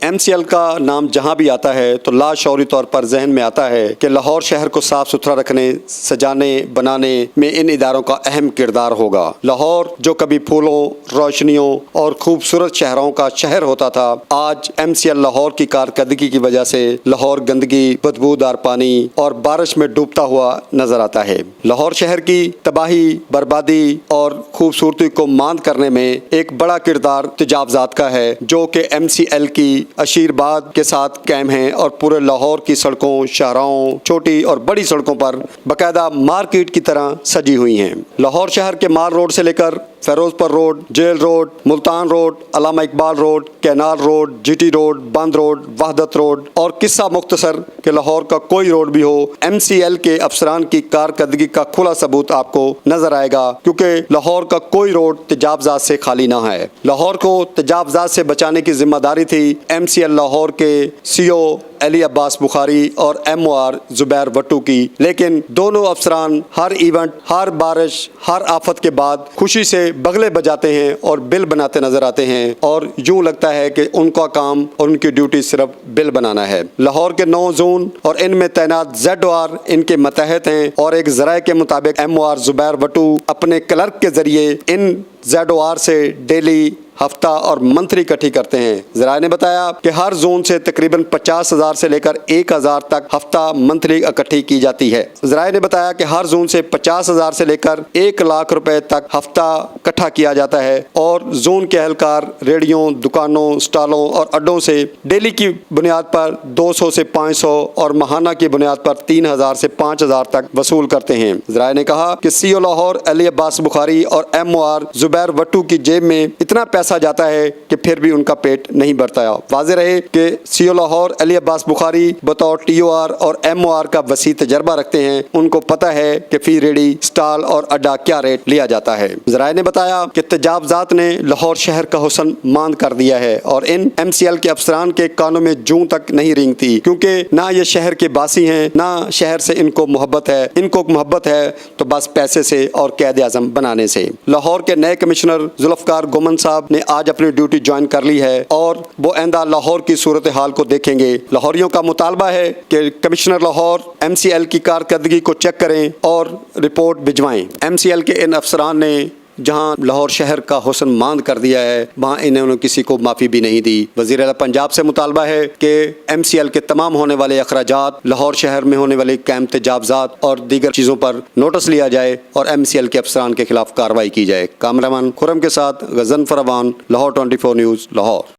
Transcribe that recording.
MCL کا نام جہاں بھی آتا ہے تو لاشعوری طور پر ذہن میں آتا ہے کہ لاہور شہر کو صاف ستھرا رکھنے، سجانے، بنانے میں ان اداروں کا اہم کردار ہوگا۔ لاہور جو کبھی پھولوں، روشنیوں اور خوبصورت شہروں کا شہر ہوتا تھا، آج MCL لاہور کی کارکردگی کی وجہ سے لاہور گندگی، بدبودار پانی اور بارش میں ڈوبتا ہوا نظر آتا ہے۔ لاہور شہر کی تباہی، بربادی اور خوبصورتی کو ماند کرنے میں ایک بڑا کردار تجاوزات کا ہے، جو کہ MCL کی اشیرباد کے ساتھ قائم ہیں اور پورے لاہور کی سڑکوں، شاہراہوں، چھوٹی اور بڑی سڑکوں پر باقاعدہ مارکیٹ کی طرح سجی ہوئی ہیں۔ لاہور شہر کے مال روڈ سے لے کر Ferozepur road, jail road, Multan road, Allama Iqbal road, canal road, GT road, بند روڈ، وحدت روڈ اور قصہ مختصر کہ لاہور کا کوئی روڈ بھی ہو، MCL کے افسران کی کارکردگی کا کھلا ثبوت آپ کو نظر آئے گا، کیونکہ لاہور کا کوئی روڈ تجاوزات سے خالی نہ ہے۔ لاہور کو تجاوزات سے بچانے کی ذمہ داری تھی MCL لاہور کے CO علی عباس بخاری اور MOR زبیر وٹو کی، لیکن دونوں افسران ہر ایونٹ، ہر بارش، ہر آفت کے بعد خوشی سے بغلے بجاتے ہیں اور بل بناتے نظر آتے ہیں، اور یوں لگتا ہے کہ ان کا کام اور ان کی ڈیوٹی صرف بل بنانا ہے۔ لاہور کے 9 زون اور ان میں تعینات ZOR ان کے متحد ہیں، اور ایک ذرائع کے مطابق MOR زبیر وٹو اپنے کلرک کے ذریعے ان ZOR سے ڈیلی، ہفتہ اور منتھلی اکٹھی کرتے ہیں۔ ذرائع نے بتایا کہ ہر زون سے تقریباً 50,000 سے لے کر 1,000 تک ہفتہ منتھلی اکٹھی کی جاتی ہے۔ ذرائع نے بتایا کہ ہر زون سے 50,000 سے لے کر 1 لاکھ روپے تک ہفتہ اکٹھا کیا جاتا ہے، اور زون کے اہلکار ریڑیوں، دکانوں، اسٹالوں اور اڈوں سے ڈیلی کی بنیاد پر 200 سے 500 اور ماہانہ کی بنیاد پر 3,000 سے 5,000 تک وصول کرتے ہیں۔ ذرائع نے کہا کہ CO لاہور علی عباس بخاری اور MOR زبیر وٹو کی جیب میں اتنا پیسہ جاتا ہے کہ پھر بھی ان کا پیٹ نہیں بھرتا۔ واضح رہے کہ CO لاہور علی عباس بخاری بطور TOR اور MOR کا وسیع تجربہ رکھتے ہیں، ان کو پتہ ہے کہ فی ریڑی، اسٹال اور اڈا کیا ریٹ لیا جاتا ہے۔ ذرائع نے بتایا کہ تجاوزات نے لاہور شہر کا حسن ماند کر دیا ہے، اور ان MCL کے افسران کے کانوں میں جوں تک نہیں رینگتی، کیونکہ نہ یہ شہر کے باسی ہیں، نہ شہر سے ان کو محبت ہے۔ ان کو محبت ہے تو بس پیسے سے اور قائد اعظم بنانے سے۔ لاہور کے نئے کمشنر ذوالفقار گومن صاحب نے آج اپنی ڈیوٹی جوائن کر لی ہے، اور وہ آئندہ لاہور کی صورتحال کو دیکھیں گے۔ لاہوریوں کا مطالبہ ہے کہ کمشنر لاہور MCL کی کارکردگی کو چیک کریں اور رپورٹ بھجوائیں۔ MCL کے ان افسران نے جہاں لاہور شہر کا حسن ماند کر دیا ہے، وہاں انہوں نے کسی کو معافی بھی نہیں دی۔ وزیر اعلیٰ پنجاب سے مطالبہ ہے کہ MCL کے تمام ہونے والے اخراجات، لاہور شہر میں ہونے والے قائم تجاوزات اور دیگر چیزوں پر نوٹس لیا جائے اور MCL کے افسران کے خلاف کارروائی کی جائے۔ کیمرہ مین خرم کے ساتھ غضنفر اوان، لاہور 24 نیوز، لاہور۔